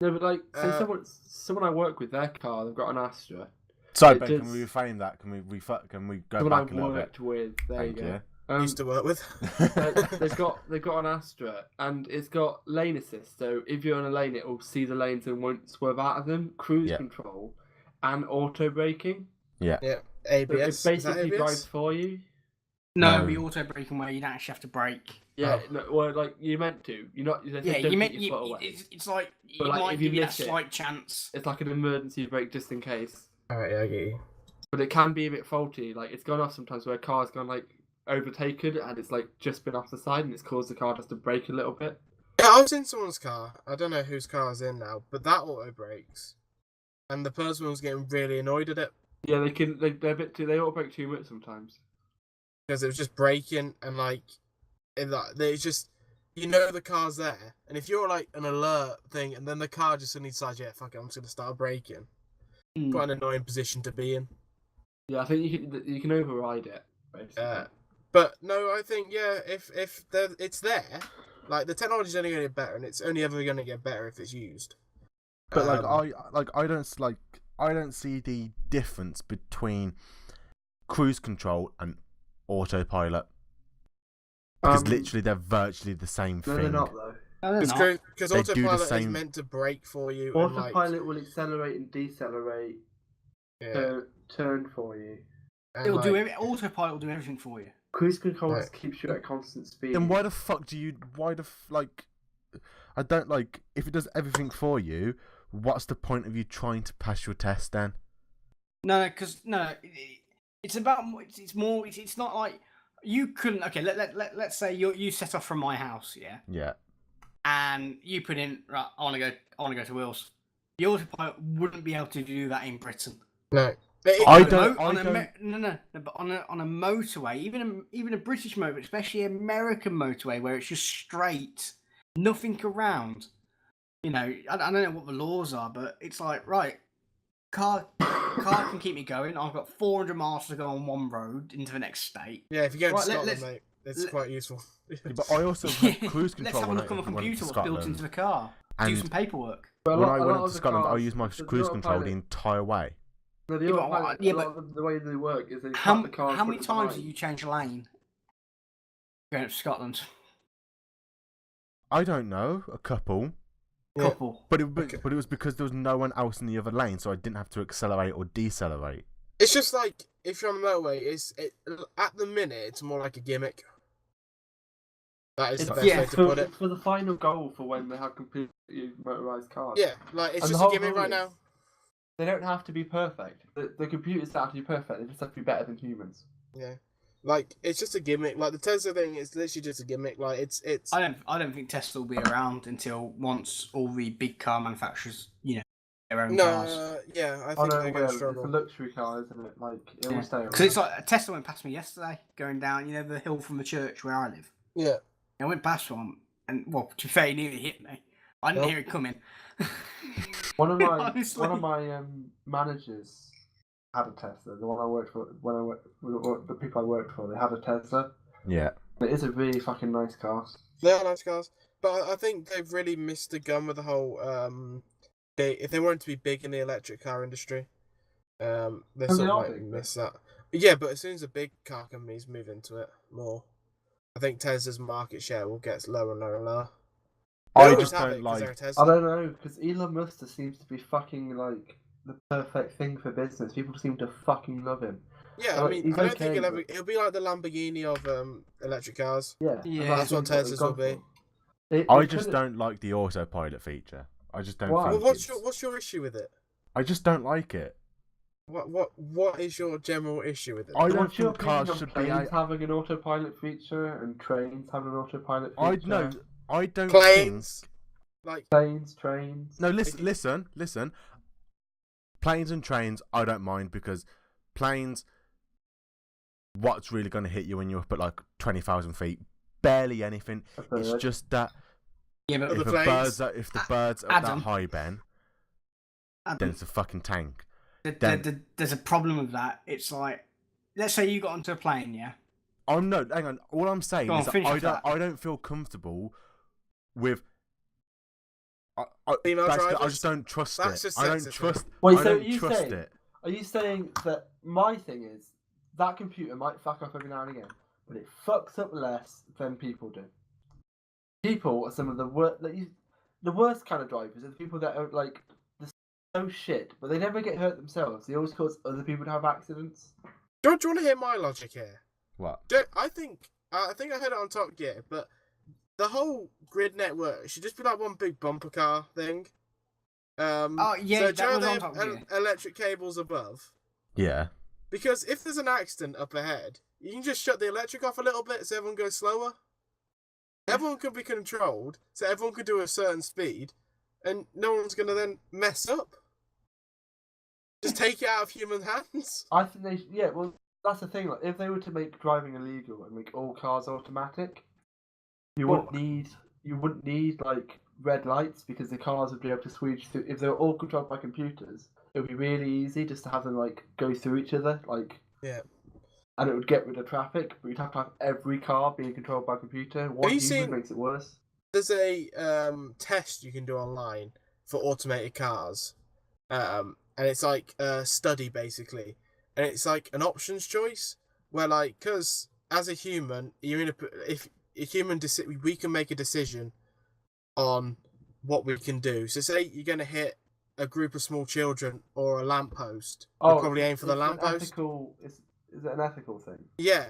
A: no, but like say
C: Uh,
A: someone I work with, their car, they've got an Astra.
B: Sorry,
A: It
B: Ben,
A: does-
B: can we reframe that? Can we go
A: Someone
B: back
A: I've
B: a little bit?
A: worked with. There
B: Thank
A: you
B: you.
A: go.
C: Used to work with.
A: They've got an Astra, and it's got lane assist. So if you're on a lane, it will see the lanes and won't swerve out of them. Cruise
B: Yeah.
A: control and auto braking.
C: Yeah,
A: So
C: ABS.
A: it
C: Is that
A: basically
C: ABS?
A: drives for you.
E: No,
B: No.
E: the auto braking where you don't actually have to brake.
A: Yeah,
C: Oh.
A: no, well, like you're meant to. You're not. They
E: Yeah,
A: say don't
E: you
A: put
E: meant
A: your foot away.
E: it's like
A: But,
E: it
A: like,
E: might
A: if you
E: give you that
A: miss it-
E: slight chance.
A: It's like an emergency brake just in case.
C: Alright, yeah, I get you.
A: But it can be a bit faulty. Like it's gone off sometimes where a car's gone like overtaken and it's like just been off the side and it's caused the car just to brake a little bit.
C: Yeah, I was in someone's car. I don't know whose car is in now, but that auto brakes, and the person was getting really annoyed at it
A: Yeah, they can. They're a bit too. They auto brake too much sometimes.
C: because it was just braking and like, it's just the car's there, and if you're like an alert thing, and then the car just suddenly decides, yeah, fuck it, I'm just gonna start braking.
E: Mm.
C: Quite an annoying position to be in.
A: Yeah, I think you can override it. Basically.
C: But no, I think if it's there, like the technology's only going to get better, and it's only ever going to get better if it's used.
B: But
C: Um,
B: I don't see the difference between cruise control and autopilot because literally they're virtually the same
D: No,
B: thing.
D: they're not though.
E: No, they're not.
C: because
B: They do the
C: autopilot is
B: same-
C: meant to brake for you. and, like,
D: Autopilot will accelerate and decelerate,
C: yeah,
D: turn for you.
C: and,
E: It'll do
C: like,
E: autopilot will do everything for you.
D: Cruise control
C: Right.
D: just keeps you at constant speed.
B: Then why the fuck do you? I don't like if it does everything for you. What's the point of you trying to pass your test then?
E: No, because It's about. It's more. It's not like you couldn't. Okay, let's say you set off from my house, yeah.
B: Yeah.
E: And you put in right. I want to go to Wales. The autopilot wouldn't be able to do that in Britain.
C: No.
E: But
B: I
E: on a
B: don't-
E: mo-
B: I
E: on a
B: don't-
E: me- no, but on a motorway, even a British motorway, especially American motorway, where it's just straight, nothing around. You know, I don't know what the laws are, but it's like right, car can keep me going. I've got 400 miles to go on one road into the next state.
C: Yeah, if you go to
E: Right,
C: Scotland, mate, it's quite useful.
B: Yeah, but I also have cruise
E: Let's
B: control
E: have a
B: when
E: look on the
B: I went
E: computer
B: to
E: what's built
B: Scotland.
E: into the car. Do
B: And
E: some paperwork.
A: But
B: when I
A: a
B: went
A: lot
B: up
A: of
B: to
A: the
B: Scotland, I
A: cars,
B: used my
A: the
B: cruise control the
A: autopilot-
B: entire way.
A: No, the
E: Yeah, but
A: autopilot,
E: yeah,
A: a lot
E: but-
A: of the way they work is they
E: How
A: cut the cars
E: many
A: from
E: times
A: behind.
E: do you change lane going up to Scotland?
B: I don't know, a couple.
C: Yeah.
E: Couple.
B: But it
C: Okay.
B: was because there was no one else in the other lane, so I didn't have to accelerate or decelerate.
C: It's just like if you're on the motorway, at the minute it's more like a gimmick. That is the
A: It's
C: best way to
A: for,
C: put it.
A: for the final goal for when they have completely motorized cars.
C: Yeah, like it's
A: And the
C: just a
A: whole
C: gimmick
A: rule
C: right
A: is-
C: now.
A: They don't have to be perfect. The computers don't have to be perfect. They just have to be better than humans.
C: Yeah, like it's just a gimmick. Like the Tesla thing is literally just a gimmick. Like it's.
E: I don't think Tesla will be around until once all the big car manufacturers, their own cars.
C: No, yeah, I
A: Oh
C: think
A: no,
C: they're
A: yeah,
C: going to
A: it's a
C: struggle.
A: luxury car, isn't it? Like it will stay around.
E: Because it's like Tesla went past me yesterday, going down, the hill from the church where I live.
C: Yeah,
E: I went past one, and well, to be fair, he nearly hit me. I didn't
C: Well.
E: hear it coming.
A: One of my
E: Honestly.
A: managers had a Tesla. The one I worked for, the people I worked for, they had a Tesla.
B: Yeah.
A: It is a really fucking nice car.
C: they are nice cars, but I think they've really missed the gun with the whole. If they wanted to be big in the electric car industry, they
A: And
C: sort
A: they
C: of
A: are
C: like
A: big,
C: miss that. Yeah, but as soon as the big car companies move into it more, I think Tesla's market share will get lower and lower and lower. They
B: I
C: always
B: just
C: have
B: don't
C: it 'cause they're
B: like.
C: a Tesla.
A: I don't know, because Elon Musk just seems to be fucking like the perfect thing for business. People seem to fucking love him.
C: Yeah, I
A: Like,
C: mean,
A: he's
C: I don't
A: okay,
C: think he'll ever.
A: but-
C: It'll be like the Lamborghini of electric cars.
A: Yeah,
E: Yeah.
C: That's what Teslas will be.
B: I just don't like the autopilot feature. I just don't
A: Why?
C: Well,
B: think
C: what's your issue with it?
B: I just don't like it.
C: What is your general issue with it?
B: I don't
A: What's your
B: think cars
A: opinion on
B: should be.
A: planes having an autopilot feature and trains having an autopilot feature?
B: I no. I don't
C: Planes,
B: think.
C: like
A: Planes, trains.
B: No, listen. Planes and trains, I don't mind because planes. What's really going to hit you when you're up at like 20,000 feet? Barely anything. It's just that
E: Yeah, but
C: Other
B: if
C: planes.
B: if the birds are
E: Adam.
B: that high, Ben, then it's a fucking tank.
E: there's a problem with that. It's like, let's say you got onto a plane, yeah?
B: I'm no, hang on. All I'm saying
E: Go on,
B: is that
E: finish off that.
B: I don't feel comfortable with.
C: Female
B: basically, I
C: drivers?
B: just don't trust
C: That's
B: it.
C: just
B: I don't
C: sexist,
B: trust.
A: Wait,
B: I
A: so
B: don't
A: you
B: trust
A: saying-
B: it.
A: Are you saying that my thing is that computer might fuck up every now and again, but it fucks up less than people do? People are some of the worst. The worst kind of drivers are the people that are like they're so shit, but they never get hurt themselves. They always cause other people to have accidents.
C: Do you want to hear my logic here?
B: What?
C: I think I heard it on Top Gear, but the whole grid network should just be like one big bumper car thing.
E: Oh, yeah,
C: so
E: that
C: do you know
E: was
C: they
E: on
C: have
E: Top Gear.
C: electric cables above?
B: Yeah.
C: Because if there's an accident up ahead, you can just shut the electric off a little bit so everyone goes slower. Everyone could be controlled, so everyone could do a certain speed, and no one's going to then mess up. Just take it out of human hands.
A: I think they. Yeah, well, that's the thing. Like, if they were to make driving illegal and make all cars automatic, you wouldn't need like red lights because the cars would be able to switch through. If they were all controlled by computers, it would be really easy just to have them like go through each other, like.
C: Yeah.
A: And it would get rid of traffic, but you'd have to have every car being controlled by a computer. One
C: you
A: human
C: seen-
A: makes it worse.
C: There's a test you can do online for automated cars, and it's like a study basically, and it's like an options choice where like because as a human you're in if a human we can make a decision on what we can do. So say you're gonna hit a group of small children or a lamppost, you probably aim for the lamppost.
A: Is it an ethical thing?
C: Yeah.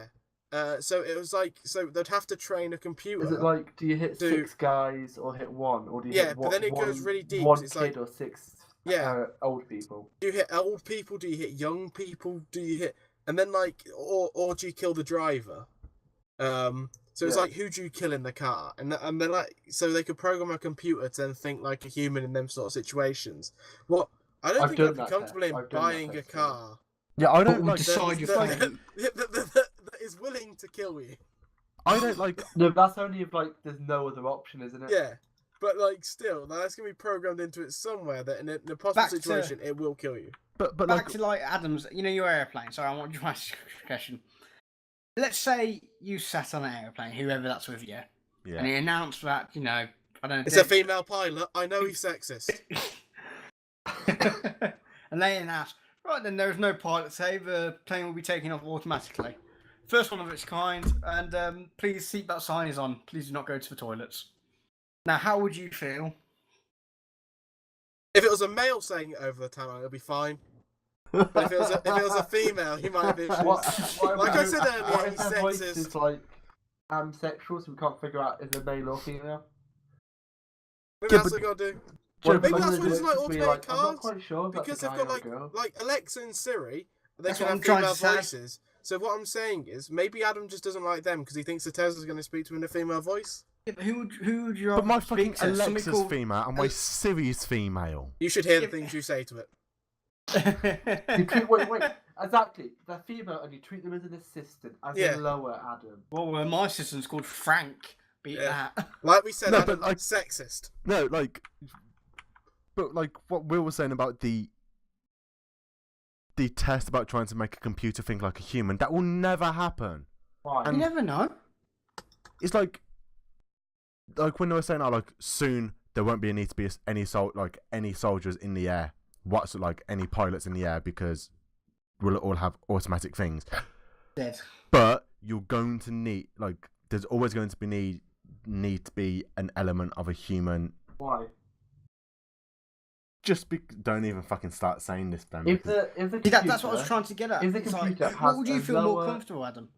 C: So it was like they'd have to train a computer.
A: Is it like do you hit
C: Do-
A: 6 guys or hit 1, or do you
C: Yeah,
A: hit
C: but then it goes really deep,
A: One
C: it's
A: kid
C: like-
A: or 6
C: Yeah.
A: old people.
C: Do you hit old people? Do you hit young people? Do you hit and then or do you kill the driver? So it's like, who do you kill in the car? And they're like, so they could program a computer to then think like a human in them sort of situations. What? I don't think I'd be comfortable in buying a car.
B: Yeah, I don't like
E: decide your fate.
C: that is willing to kill you.
B: I don't like.
A: No, that's only if like there's no other option, isn't it?
C: Yeah, but like still, that's gonna be programmed into it somewhere that in a possible situation it will kill you.
B: But
E: Back
B: like,
E: to like Adam's, your airplane. Sorry, I want you to ask a question. Let's say you sat on an airplane, whoever that's with you, and he announced that I don't know.
C: It's a female pilot. I know he's sexist.
E: And they announced, right then, there is no pilot save. The plane will be taking off automatically. First one of its kind, and please seatbelt sign is on. Please do not go to the toilets. Now, how would you feel?
C: If it was a male saying it over the time, it'll be fine. But if it was a female, he might have been. Like I said earlier, he's
A: voice
C: sexist.
A: is like sexual, so we can't figure out if they're male or female.
C: Maybe that's what I gotta do. Maybe that's what it's like automated cars.
A: I'm not quite sure
C: because
A: they've
C: got like Alexa and Siri, they
E: That's
C: can
E: what
C: have
E: I'm trying
C: female
E: to say.
C: voices. So what I'm saying is, maybe Adam just doesn't like them because he thinks the Tesla's going to speak to him in a female voice.
E: Yeah, but who would you?
B: but my
E: speak
B: fucking
E: to? Somebody
B: Alexa's
E: called-
B: female and my Siri's female.
C: You should hear the things you say to it.
A: You treat, wait, exactly. They're female, and you treat them as an assistant, as
C: Yeah.
A: a lower Adam.
E: Well, my assistant's called Frank. Beat
C: Yeah.
E: that.
C: Like we said,
B: No,
C: Adam,
B: but, like-
C: sexist.
B: No, but what Will was saying about the test about trying to make a computer think like a human, that will never happen.
A: Why?
E: You never know.
B: It's like when they were saying, soon there won't be a need to be any soldiers in the air, any pilots in the air, because we'll all have automatic things.
E: Dead.
B: But you're going to need there's always going to be need to be an element of a human.
A: Why?
B: Don't even fucking start saying this, Ben.
A: If the computer,
E: That's what I was trying to get at.
A: If the
E: It's
A: computer
E: what
A: has
E: would you
A: a
E: feel more
A: lower-
E: comfortable, Adam?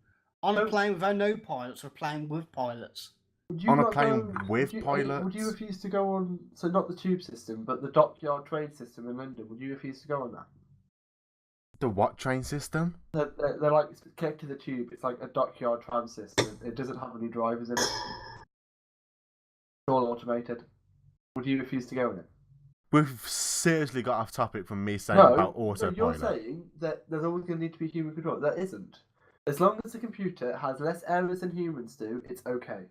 E: On a plane without no pilots or a plane with pilots?
A: would you
B: on a
A: not
B: plane
A: go-
B: with
A: would
B: pilots?
A: you refuse to go on? So not the tube system, but the dockyard train system in London. Would you refuse to go on that?
B: The what train system?
A: They're like connected to the tube. It's like a dockyard tram system. It doesn't have any drivers in it. It's all automated. Would you refuse to go in it?
B: We've seriously got off topic from me saying about
A: No,
B: autopilot.
A: you're saying that there's always going to need to be human control. There isn't. As long as the computer has less errors than humans do, it's okay.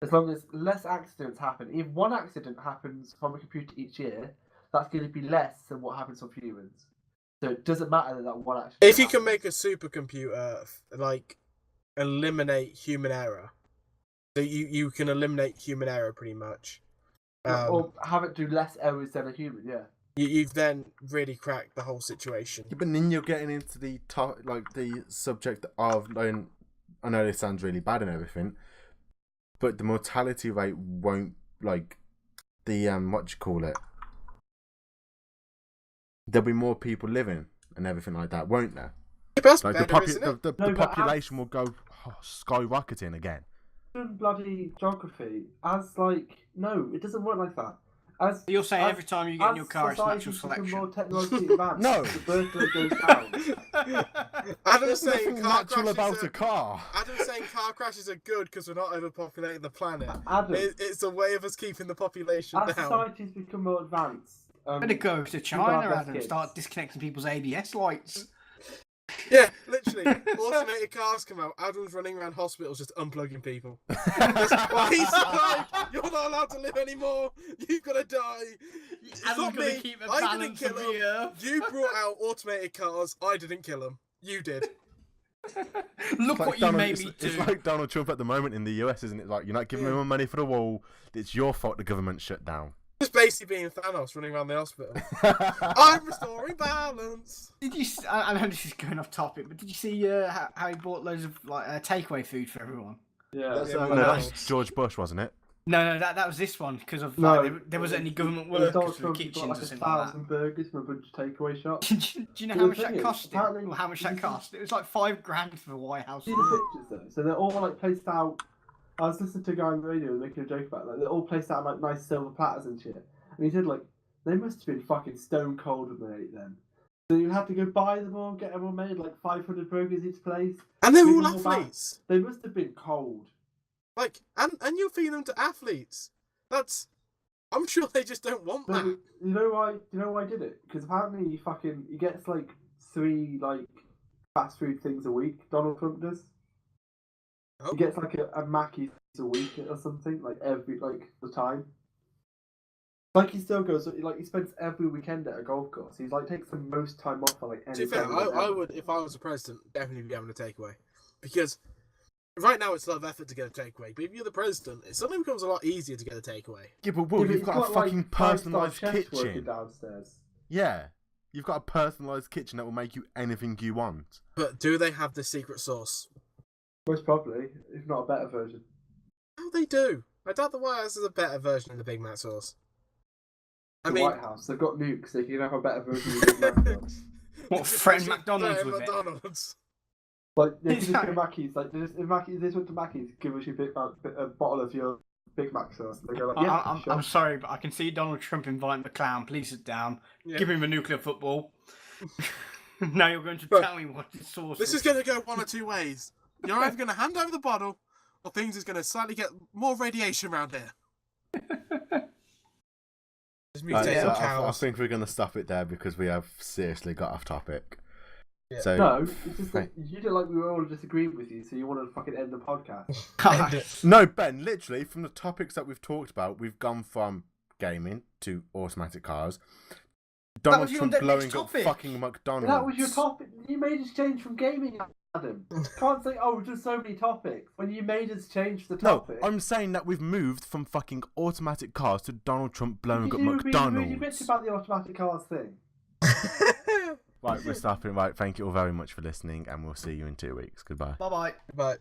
A: As long as less accidents happen. If one accident happens from a computer each year, that's going to be less than what happens from humans. So it doesn't matter that one accident
C: If you can
A: happens.
C: make a supercomputer eliminate human error, so you can eliminate human error pretty much.
A: Or have it do less errors than a human, yeah.
C: You've then really cracked the whole situation.
B: Yeah, but then you're getting into the the subject of. I know this sounds really bad and everything, but the mortality rate won't what do you call it? There'll be more people living and everything like that, won't there?
C: That's
B: Like
C: better, isn't it?
B: the
A: No, but
B: population will go skyrocketing again.
A: Bloody geography. No, it doesn't work like that.
E: You're saying every time you get in your car, it's natural selection.
A: More technologically advanced,
B: No.
A: the birth rate goes down.
C: Adam's
B: There's
C: saying
B: nothing
C: car
B: natural
C: crashes
B: about
C: are,
B: a car.
C: Adam's saying car crashes are good because we're not overpopulating the planet.
A: Adam,
C: It's a way of us keeping the population
A: as
C: down.
A: societies become more advanced,
E: Better go to
A: People
E: China,
A: have less
E: Adam,
A: kids.
E: start disconnecting people's ABS lights.
C: Yeah, literally. Automated cars come out. Adam's running around hospitals just unplugging people. Well, he's like, you're not allowed to live anymore. You've got to die. It's
E: Adam's
C: not
E: gonna
C: me.
E: keep the
C: I didn't
E: balance
C: kill
E: of
C: him.
E: the earth.
C: You brought out automated cars. I didn't kill them. You did.
E: Look what you made me do.
B: It's like Donald Trump at the moment in the US, isn't it? Like, you're not giving me my money for the wall. It's your fault the government shut down.
C: Just basically being Thanos running around the hospital. I'm restoring balance.
E: Did you? I know this is going off topic, but did you see how he bought loads of takeaway food for everyone?
A: yeah.
C: Yeah,
B: No, that's George Bush, wasn't it?
E: No, that was this one because of
A: No,
E: there wasn't any government
A: Donald
E: workers for the
A: Trump
E: kitchens
A: got
E: or
A: like
E: something like
A: 1,000 burgers from a bunch of takeaway shops.
E: that. Do you know
A: Well,
E: how
A: the
E: much that
A: thing is,
E: cost?
A: apparently-
E: Or how much that cost? It was like $5,000 for the White House.
A: See the pictures though. So they're all like placed out. I was listening to a guy on the radio making a joke about it. Like, they're all placed out on, like nice silver platters and shit. And he said like they must have been fucking stone cold when they ate them.
D: So you had to go buy them all, get them all made, like 500 burgers each place.
C: And they're
D: Feed
C: all
D: them back.
C: athletes.
D: They must have been cold.
C: Like, and you're feeding them to athletes. I'm sure they just don't want that.
D: You know why? You know why I did it? Because apparently he gets like 3 like fast food things a week. Donald Trump does.
C: Oh.
D: He gets like a Mackey's a week or something, like the time. Like he still goes, like he spends every weekend at a golf course. He's like takes the most time off for like any.
C: To be fair, I would, if I was the president, definitely be having a takeaway, because right now it's a lot of effort to get a takeaway. But if you're the president, it suddenly becomes a lot easier to get a takeaway.
B: Yeah, but Will, you've got a fucking personalised kitchen.
D: Downstairs.
B: Yeah, you've got a personalised kitchen that will make you anything you want.
C: But do they have the secret sauce?
D: Most probably, if not a better version.
C: Oh, they do. I doubt the White House is a better version of the Big Mac sauce.
D: The White House, they've got nukes. They can have a better version of the Big Mac sauce.
E: What, threaten McDonald's with it?
C: McDonald's.
D: Like, they just go Mackey's. Like, if they went to Mackey's, give us a bottle of your Big Mac sauce. They go like, yeah,
E: I'm sorry, but I can see Donald Trump inviting the clown. Please sit down.
C: Yeah.
E: Give him a nuclear football. Now you're going to tell me what the sauce
C: This is going to go one or two ways. You're either going to hand over the bottle, or things is going to slightly get more radiation around here.
B: I think we're going to stop it there because we have seriously got off topic.
C: Yeah.
B: So,
D: no, it's just that you didn't like we were all disagreeing with you, so you wanted to fucking end the podcast.
B: No, Ben, literally, from the topics that we've talked about, we've gone from gaming to automatic cars. Donald Trump blowing up fucking McDonald's.
D: That was your topic. You made us change from gaming, Adam. Can't say, oh, just so many topics. When you made us change the topic.
B: No, I'm saying that we've moved from fucking automatic cars to Donald Trump blowing up McDonald's.
D: You bitch about the automatic cars thing.
B: Right, we're stopping. Right, thank you all very much for listening, and we'll see you in 2 weeks. Goodbye.
E: Bye-bye.
C: Bye.